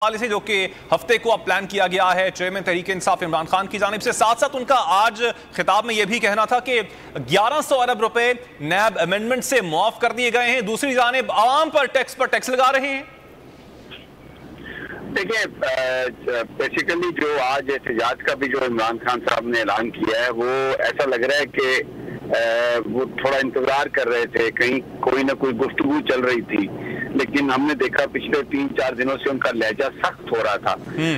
से जो कि हफ्ते को अब प्लान किया गया है चेयरमैन तहरीक इंसाफ इमरान खान की जानिब से। साथ साथ उनका आज खिताब में यह भी कहना था कि 1100 अरब रुपए नैब अमेंडमेंट से मुआफ कर दिए गए हैं, दूसरी जानिब आवाम पर टैक्स लगा रहे हैं। देखिए, बेसिकली जो आज एहतजाज का भी जो इमरान खान साहब ने ऐलान किया है, वो ऐसा लग रहा है कि वो थोड़ा इंतजार कर रहे थे, कहीं कोई ना कोई गुफ्तगू चल रही थी, लेकिन हमने देखा पिछले 3-4 दिनों से उनका लहजा सख्त हो रहा था।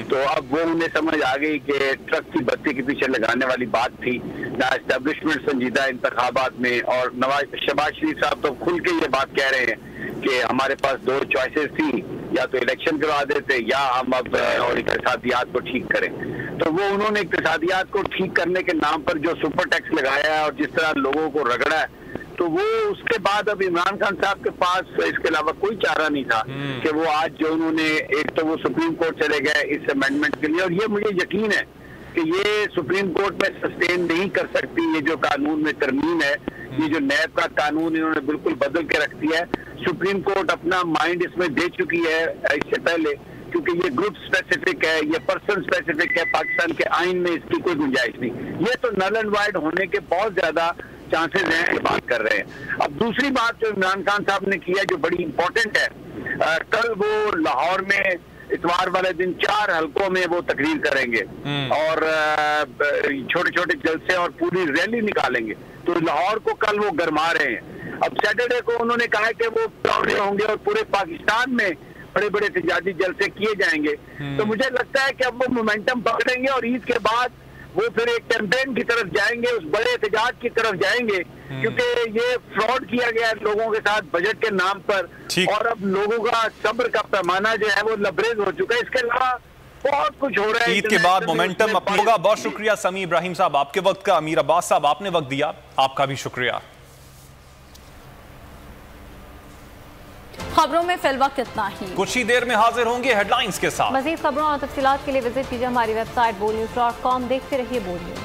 तो अब वो उन्हें समझ आ गई कि ट्रक की बत्ती के पीछे लगाने वाली बात थी ना। एस्टेब्लिशमेंट संजीदा इंतखाबात में, और शहबाज शरीफ साहब तो खुल के ये बात कह रहे हैं कि हमारे पास 2 चॉइसेस थी, या तो इलेक्शन करवा देते या हम अब और इक्तिसादियात को ठीक करें। तो वो उन्होंने इक्तिसादियात को ठीक करने के नाम पर जो सुपर टैक्स लगाया है और जिस तरह लोगों को रगड़ा है, तो वो उसके बाद अब इमरान खान साहब के पास इसके अलावा कोई चारा नहीं था कि वो आज जो उन्होंने, एक तो वो सुप्रीम कोर्ट चले गए इस अमेंडमेंट के लिए, और ये मुझे यकीन है कि ये सुप्रीम कोर्ट में सस्टेन नहीं कर सकती। ये जो कानून में तरमीम है, ये जो नैब का कानून इन्होंने बिल्कुल बदल के रख दिया है। सुप्रीम कोर्ट अपना माइंड इसमें दे चुकी है इससे पहले, क्योंकि ये ग्रुप स्पेसिफिक है, ये पर्सन स्पेसिफिक है। पाकिस्तान के आइन में इसकी कोई गुंजाइश नहीं। ये तो नल एंड वाइड होने के बहुत ज्यादा चांसेस हैं, बात कर रहे हैं। अब दूसरी बात जो इमरान खान साहब ने किया जो बड़ी इंपॉर्टेंट है, कल वो लाहौर में इतवार वाले दिन 4 हलकों में वो तकरीर करेंगे और छोटे छोटे जलसे और पूरी रैली निकालेंगे। तो लाहौर को कल वो गरमा रहे हैं। अब सैटरडे को उन्होंने कहा है कि वो दौड़े होंगे और पूरे पाकिस्तान में बड़े बड़े एहतजाजी जलसे किए जाएंगे। तो मुझे लगता है कि अब वो मोमेंटम पकड़ेंगे और ईद के बाद वो फिर एक कैंपेन की तरफ जाएंगे, उस बड़े एहतजाज की तरफ जाएंगे, क्योंकि ये फ्रॉड किया गया है लोगों के साथ बजट के नाम पर, और अब लोगों का सब्र का पैमाना जो है वो लबरेज हो चुका है। इसके अलावा बहुत कुछ हो रहा है। ईद के बाद मोमेंटम अपना होगा। बहुत शुक्रिया समी इब्राहिम साहब आपके वक्त का। अमीर अब्बास साहब आपने वक्त दिया, आपका भी शुक्रिया। खबरों में फिल वक्त इतना ही। कुछ ही देर में हाजिर होंगे हेडलाइंस के साथ। मजीद खबरों और तफसीलात के लिए विजिट कीजिए हमारी वेबसाइट boldnews.com। देखते रहिए बोल न्यूज।